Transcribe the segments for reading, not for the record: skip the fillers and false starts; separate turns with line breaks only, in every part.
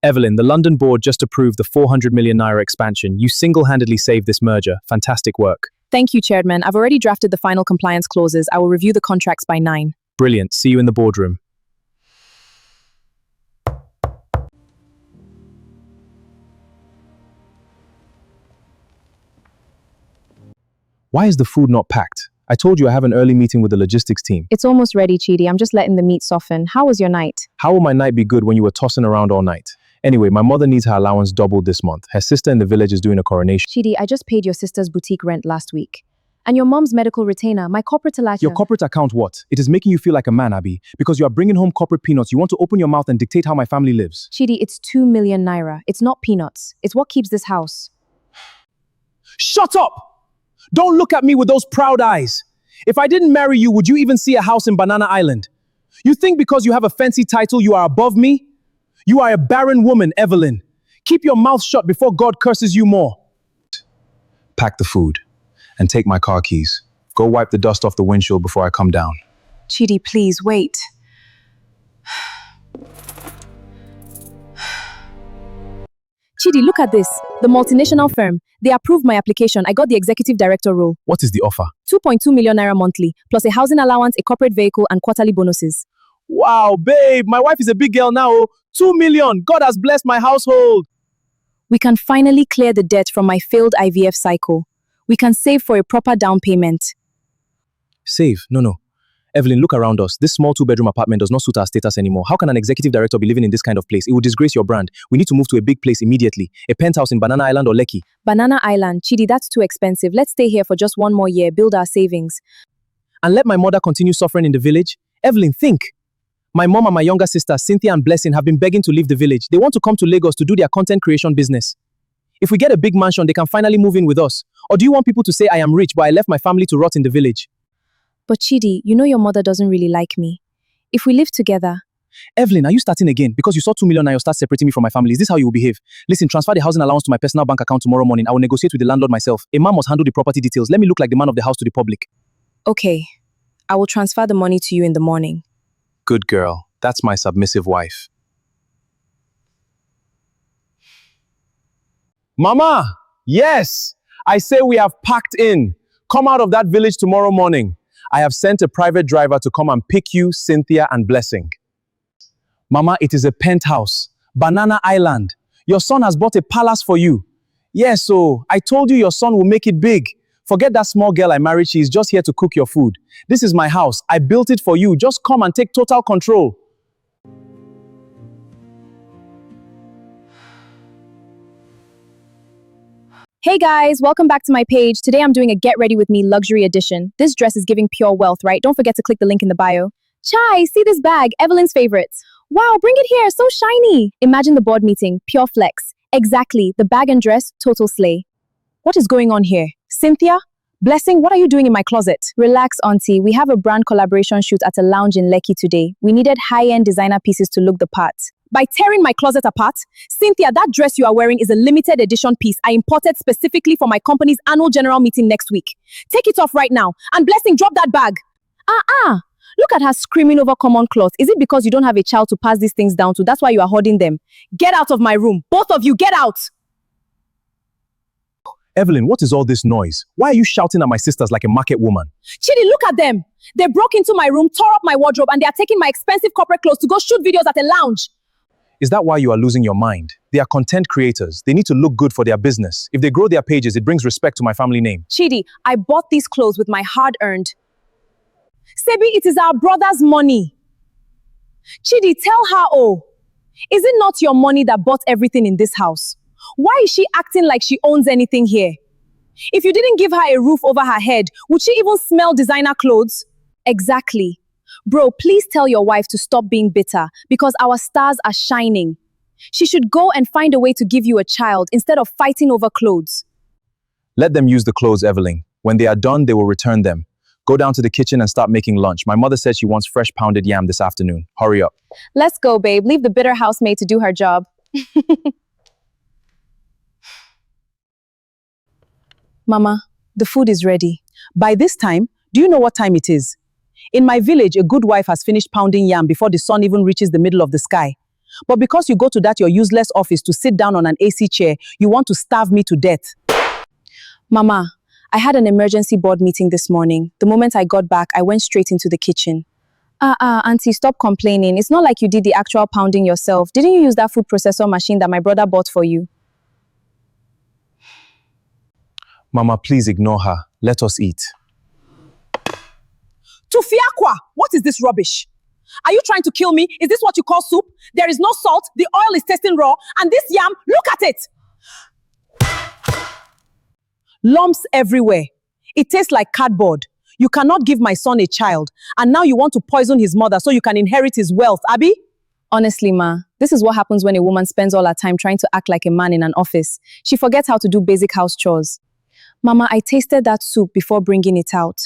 Evelyn, the London board just approved the 400 million naira expansion. You single-handedly saved this merger. Fantastic work.
Thank you, Chairman. I've already drafted the final compliance clauses. I will review the contracts by 9.
Brilliant. See you in the boardroom. Why is the food not packed? I told you I have an early meeting with the logistics team.
It's almost ready, Chidi. I'm just letting the meat soften. How was your night?
How will my night be good when you were tossing around all night? Anyway, my mother needs her allowance doubled this month. Her sister in the village is doing a coronation.
Chidi, I just paid your sister's boutique rent last week. And your mom's medical retainer, my corporate alaja.
Your corporate account what? It is making you feel like a man, Abby. Because you are bringing home corporate peanuts, you want to open your mouth and dictate how my family lives.
Chidi, it's 2 million naira. It's not peanuts. It's what keeps this house.
Shut up! Don't look at me with those proud eyes. If I didn't marry you, would you even see a house in Banana Island? You think because you have a fancy title, you are above me? You are a barren woman, Evelyn. Keep your mouth shut before God curses you more. Pack the food and take my car keys. Go wipe the dust off the windshield before I come down.
Chidi, please, wait. Chidi, look at this. The multinational firm. They approved my application. I got the executive director role.
What is the offer?
2.2 million naira monthly, plus a housing allowance, a corporate vehicle, and quarterly bonuses.
Wow, babe, my wife is a big girl now. 2 million. God has blessed my household.
We can finally clear the debt from my failed IVF cycle. We can save for a proper down payment.
Save? No. Evelyn, look around us. This small 2-bedroom apartment does not suit our status anymore. How can an executive director be living in this kind of place? It would disgrace your brand. We need to move to a big place immediately. A penthouse in Banana Island or Lekki.
Banana Island, Chidi, that's too expensive. Let's stay here for just 1 more year, build our savings.
And let my mother continue suffering in the village? Evelyn, think. My mom and my younger sister, Cynthia and Blessing, have been begging to leave the village. They want to come to Lagos to do their content creation business. If we get a big mansion, they can finally move in with us. Or do you want people to say I am rich, but I left my family to rot in the village?
But Chidi, you know your mother doesn't really like me. If we live together...
Evelyn, are you starting again? Because you saw 2 million and you'll start separating me from my family. Is this how you will behave? Listen, transfer the housing allowance to my personal bank account tomorrow morning. I will negotiate with the landlord myself. A man must handle the property details. Let me look like the man of the house to the public.
Okay. I will transfer the money to you in the morning.
Good girl. That's my submissive wife. Mama! Yes! I say we have packed in. Come out of that village tomorrow morning. I have sent a private driver to come and pick you, Cynthia, and Blessing. Mama, it is a penthouse. Banana Island. Your son has bought a palace for you. Yes, so I told you your son will make it big. Forget that small girl I married. She is just here to cook your food. This is my house. I built it for you. Just come and take total control.
Hey guys, welcome back to my page. Today I'm doing a Get Ready With Me luxury edition. This dress is giving pure wealth, right? Don't forget to click the link in the bio. Chai, see this bag, Evelyn's favorites. Wow, bring it here, so shiny. Imagine the board meeting, pure flex. Exactly, the bag and dress, total slay. What is going on here? Cynthia? Blessing, what are you doing in my closet? Relax, auntie. We have a brand collaboration shoot at a lounge in Lekki today. We needed high-end designer pieces to look the part. By tearing my closet apart, Cynthia, that dress you are wearing is a limited edition piece I imported specifically for my company's annual general meeting next week. Take it off right now. And Blessing, drop that bag. Look at her screaming over common clothes. Is it because you don't have a child to pass these things down to? That's why you are hoarding them. Get out of my room. Both of you, get out.
Evelyn, what is all this noise? Why are you shouting at my sisters like a market woman?
Chidi, look at them. They broke into my room, tore up my wardrobe, and they are taking my expensive corporate clothes to go shoot videos at a lounge.
Is that why you are losing your mind? They are content creators. They need to look good for their business. If they grow their pages, it brings respect to my family name.
Chidi, I bought these clothes with my hard-earned. Sebi, it is our brother's money. Chidi, tell her, is it not your money that bought everything in this house? Why is she acting like she owns anything here? If you didn't give her a roof over her head, would she even smell designer clothes? Exactly. Bro, please tell your wife to stop being bitter because our stars are shining. She should go and find a way to give you a child instead of fighting over clothes.
Let them use the clothes, Evelyn. When they are done, they will return them. Go down to the kitchen and start making lunch. My mother said she wants fresh pounded yam this afternoon. Hurry up.
Let's go, babe. Leave the bitter housemaid to do her job. Mama, the food is ready.
By this time, do you know what time it is? In my village, a good wife has finished pounding yam before the sun even reaches the middle of the sky. But because you go to that your useless office to sit down on an AC chair, you want to starve me to death.
Mama, I had an emergency board meeting this morning. The moment I got back, I went straight into the kitchen. Auntie, stop complaining. It's not like you did the actual pounding yourself. Didn't you use that food processor machine that my brother bought for you?
Mama, please ignore her. Let us eat.
Tufiakwa, what is this rubbish? Are you trying to kill me? Is this what you call soup? There is no salt, the oil is tasting raw, and this yam, look at it! Lumps everywhere. It tastes like cardboard. You cannot give my son a child, and now you want to poison his mother so you can inherit his wealth, Abby?
Honestly, Ma, this is what happens when a woman spends all her time trying to act like a man in an office. She forgets how to do basic house chores. Mama, I tasted that soup before bringing it out.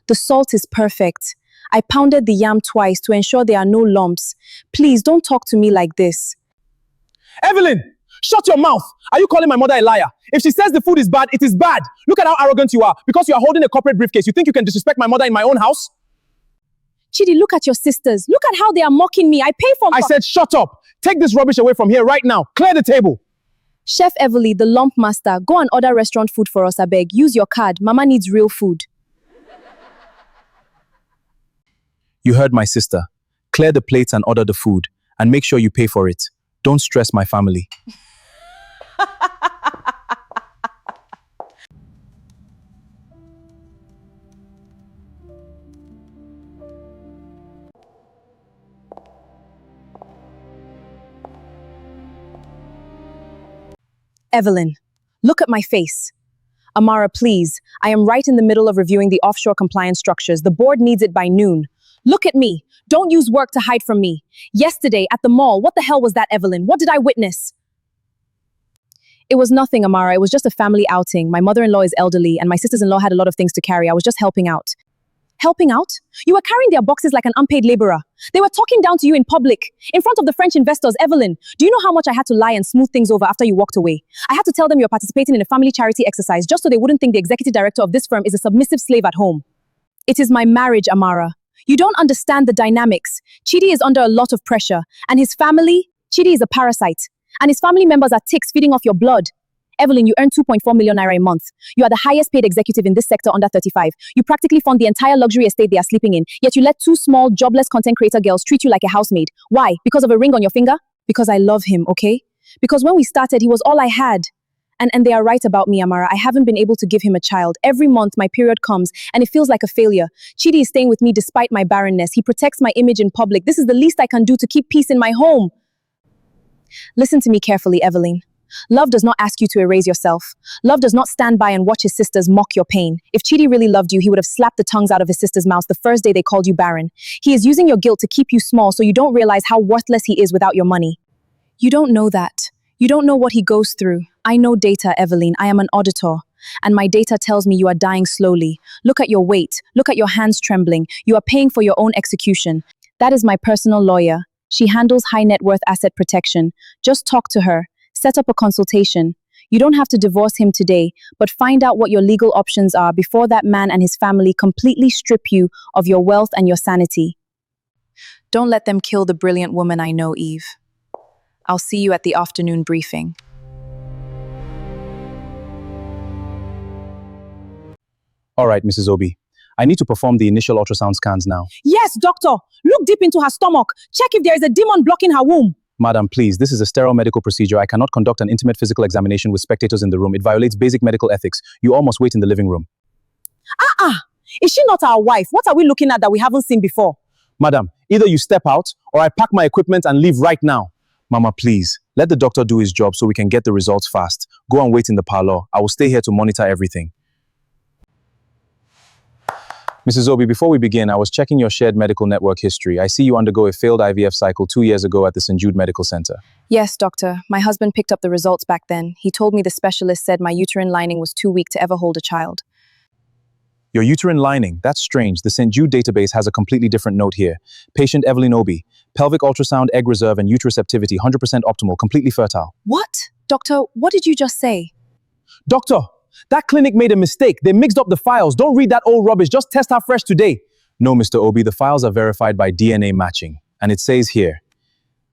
The salt is perfect. I pounded the yam twice to ensure there are no lumps. Please, don't talk to me like this.
Evelyn, shut your mouth. Are you calling my mother a liar? If she says the food is bad, it is bad. Look at how arrogant you are. Because you are holding a corporate briefcase, you think you can disrespect my mother in my own house?
Chidi, look at your sisters. Look at how they are mocking me. I pay for...
I said shut up. Take this rubbish away from here right now. Clear the table.
Chef Everly, the lump master, go and order restaurant food for us, abeg. Use your card. Mama needs real food.
You heard my sister. Clear the plates and order the food. And make sure you pay for it. Don't stress my family.
Evelyn, look at my face. Amara, please. I am right in the middle of reviewing the offshore compliance structures. The board needs it by noon. Look at me. Don't use work to hide from me. Yesterday at the mall, what the hell was that, Evelyn? What did I witness? It was nothing, Amara. It was just a family outing. My mother-in-law is elderly, and my sisters-in-law had a lot of things to carry. I was just helping out. Helping out? You were carrying their boxes like an unpaid laborer. They were talking down to you in public, in front of the French investors. Evelyn, do you know how much I had to lie and smooth things over after you walked away? I had to tell them you're participating in a family charity exercise just so they wouldn't think the executive director of this firm is a submissive slave at home. It is my marriage, Amara. You don't understand the dynamics. Chidi is under a lot of pressure, and his family, Chidi is a parasite, and his family members are ticks feeding off your blood. Evelyn, you earn 2.4 million naira a month. You are the highest paid executive in this sector under 35. You practically fund the entire luxury estate they are sleeping in, yet you let two small, jobless content creator girls treat you like a housemaid. Why? Because of a ring on your finger? Because I love him, okay? Because when we started, he was all I had. And they are right about me, Amara. I haven't been able to give him a child. Every month, my period comes, and it feels like a failure. Chidi is staying with me despite my barrenness. He protects my image in public. This is the least I can do to keep peace in my home. Listen to me carefully, Evelyn. Love does not ask you to erase yourself. Love does not stand by and watch his sisters mock your pain. If Chidi really loved you, he would have slapped the tongues out of his sisters' mouths the first day they called you barren. He is using your guilt to keep you small so you don't realize how worthless he is without your money. You don't know that. You don't know what he goes through. I know data, Evelyn. I am an auditor. And my data tells me you are dying slowly. Look at your weight. Look at your hands trembling. You are paying for your own execution. That is my personal lawyer. She handles high net worth asset protection. Just talk to her. Set up a consultation. You don't have to divorce him today, but find out what your legal options are before that man and his family completely strip you of your wealth and your sanity. Don't let them kill the brilliant woman I know, Eve. I'll see you at the afternoon briefing.
All right, Mrs. Obi. I need to perform the initial ultrasound scans now.
Yes, doctor. Look deep into her stomach. Check if there is a demon blocking her womb.
Madam, please, this is a sterile medical procedure. I cannot conduct an intimate physical examination with spectators in the room. It violates basic medical ethics. You all must wait in the living room.
Is she not our wife? What are we looking at that we haven't seen before?
Madam, either you step out or I pack my equipment and leave right now. Mama, please, let the doctor do his job so we can get the results fast. Go and wait in the parlor. I will stay here to monitor everything. Mrs. Obi, before we begin, I was checking your shared medical network history. I see you undergo a failed IVF cycle 2 years ago at the St. Jude Medical Center.
Yes, doctor. My husband picked up the results back then. He told me the specialist said my uterine lining was too weak to ever hold a child.
Your uterine lining, that's strange. The St. Jude database has a completely different note here. Patient Evelyn Obi, pelvic ultrasound, egg reserve, and uteroceptivity 100% optimal, completely fertile.
What? Doctor, what did you just say?
Doctor, that clinic made a mistake. They mixed up the files. Don't read that old rubbish. Just test her fresh today. No, Mr. Obi, the files are verified by DNA matching. And it says here,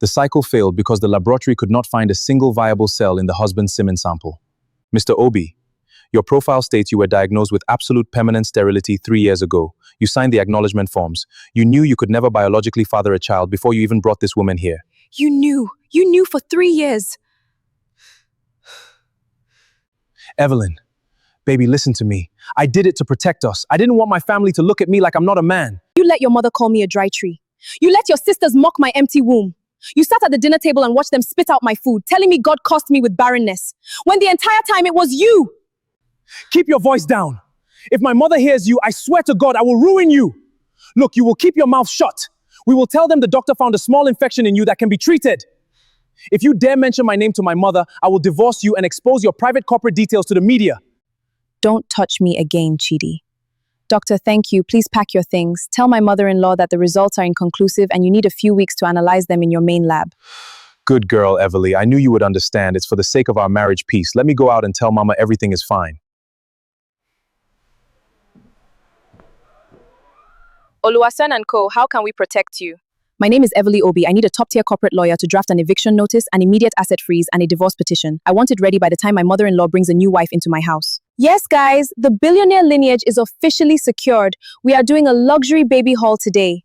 The cycle failed because the laboratory could not find a single viable cell in the husband's semen sample. Mr. Obi, your profile states you were diagnosed with absolute permanent sterility 3 years ago. You signed the acknowledgement forms. You knew you could never biologically father a child before you even brought this woman here.
You knew for 3 years.
Evelyn, baby, listen to me. I did it to protect us. I didn't want my family to look at me like I'm not a man.
You let your mother call me a dry tree. You let your sisters mock my empty womb. You sat at the dinner table and watched them spit out my food, telling me God cursed me with barrenness, when the entire time it was you.
Keep your voice down. If my mother hears you, I swear to God, I will ruin you. Look, you will keep your mouth shut. We will tell them the doctor found a small infection in you that can be treated. If you dare mention my name to my mother, I will divorce you and expose your private corporate details to the media.
Don't touch me again, Chidi. Doctor, thank you. Please pack your things. Tell my mother-in-law that the results are inconclusive and you need a few weeks to analyze them in your main lab.
Good girl, Everly. I knew you would understand. It's for the sake of our marriage peace. Let me go out and tell Mama everything is fine.
Oluwaseun & Co., how can we protect you? My name is Everly Obi. I need a top-tier corporate lawyer to draft an eviction notice, an immediate asset freeze, and a divorce petition. I want it ready by the time my mother-in-law brings a new wife into my house. Yes, guys, the billionaire lineage is officially secured. We are doing a luxury baby haul today.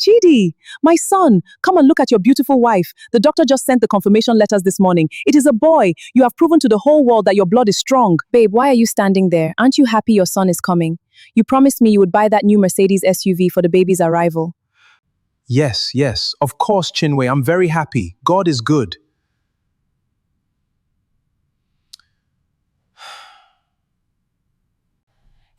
Chidi, my son, come and look at your beautiful wife. The doctor just sent the confirmation letters this morning. It is a boy. You have proven to the whole world that your blood is strong.
Babe, why are you standing there? Aren't you happy your son is coming? You promised me you would buy that new Mercedes SUV for the baby's arrival.
Yes, of course, Chinwe. I'm very happy. God is good.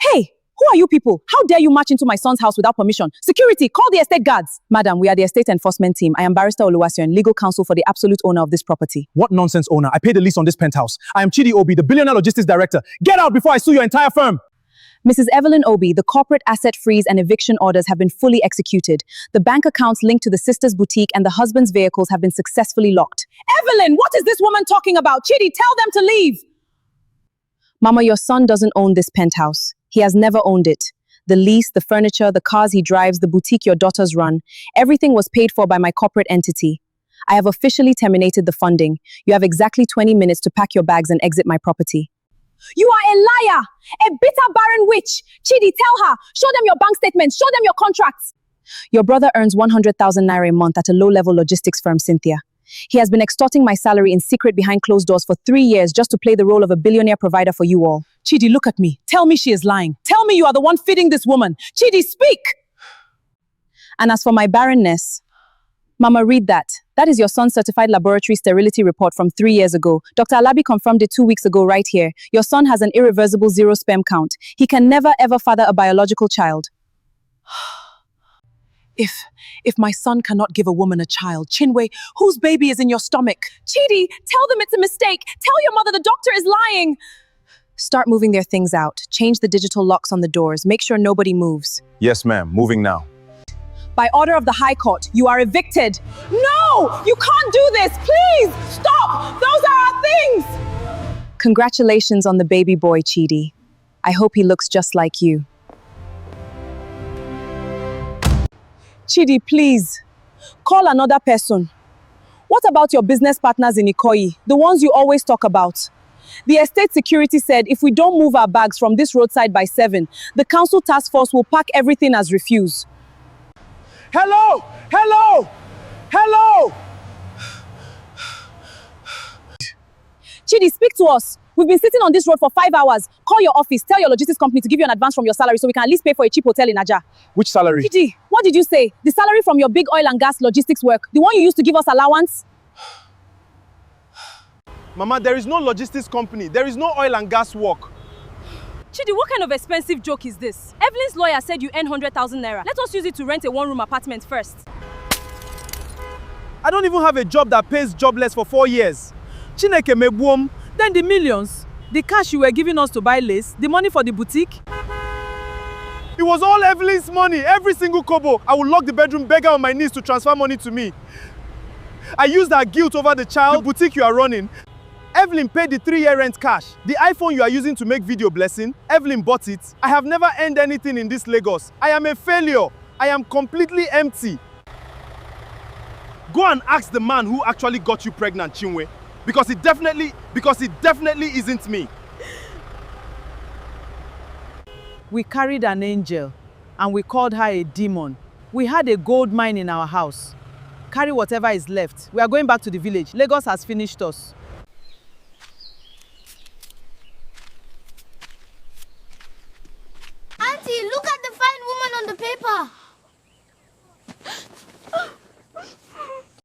Hey, who are you people? How dare you march into my son's house without permission? Security, call the estate guards. Madam, we are the estate enforcement team. I am Barrister Oluwaseun, legal counsel for the absolute owner of this property.
What nonsense, owner? I paid the lease on this penthouse. I am Chidi Obi, the billionaire logistics director. Get out before I sue your entire firm.
Mrs. Evelyn Obi, the corporate asset freeze and eviction orders have been fully executed. The bank accounts linked to the sister's boutique and the husband's vehicles have been successfully locked.
Evelyn, what is this woman talking about? Chidi, tell them to leave.
Mama, your son doesn't own this penthouse. He has never owned it. The lease, the furniture, the cars he drives, the boutique your daughters run, everything was paid for by my corporate entity. I have officially terminated the funding. You have exactly 20 minutes to pack your bags and exit my property.
You are a liar, a bitter barren witch. Chidi, tell her. Show them your bank statements. Show them your contracts.
Your brother earns 100,000 naira a month at a low-level logistics firm, Cynthia. He has been extorting my salary in secret behind closed doors for 3 years just to play the role of a billionaire provider for you all.
Chidi, look at me. Tell me she is lying. Tell me you are the one feeding this woman. Chidi, speak!
And as for my barrenness, Mama, read that. That is your son's certified laboratory sterility report from 3 years ago. Dr. Alabi confirmed it 2 weeks ago right here. Your son has an irreversible 0 sperm count. He can never ever father a biological child.
If my son cannot give a woman a child, Chinwe, whose baby is in your stomach? Chidi, tell them it's a mistake. Tell your mother the doctor is lying.
Start moving their things out. Change the digital locks on the doors. Make sure nobody moves.
Yes, ma'am. Moving now.
By order of the High Court, you are evicted. No! You can't do this! Please! Stop! Those are our things!
Congratulations on the baby boy, Chidi. I hope he looks just like you.
Chidi, please. Call another person. What about your business partners in Ikoyi? The ones you always talk about? The estate security said if we don't move our bags from this roadside by 7, the council task force will pack everything as refuse.
Hello! Hello! Hello!
Chidi, speak to us. We've been sitting on this road for 5 hours. Call your office, tell your logistics company to give you an advance from your salary so we can at least pay for a cheap hotel in Aja.
Which salary?
Chidi, what did you say? The salary from your big oil and gas logistics work, the one you used to give us allowance?
Mama, there is no logistics company. There is no oil and gas work.
Chidi, what kind of expensive joke is this? Evelyn's lawyer said you earn 100,000 naira. Let us use it to rent a one-room apartment first.
I don't even have a job that pays jobless for 4 years. Chineke mebuom.
Then the millions, the cash you were giving us to buy lace, the money for the boutique.
It was all Evelyn's money, every single kobo. I would lock the bedroom, beg her on my knees to transfer money to me. I used her guilt over the child, the boutique you are running. Evelyn paid the 3-year rent cash. The iPhone you are using to make video blessing, Evelyn bought it. I have never earned anything in this Lagos. I am a failure. I am completely empty. Go and ask the man who actually got you pregnant, Chinwe. Because it definitely isn't me.
We carried an angel and we called her a demon. We had a gold mine in our house. Carry whatever is left. We are going back to the village. Lagos has finished us.
Auntie, look at the fine woman on the paper.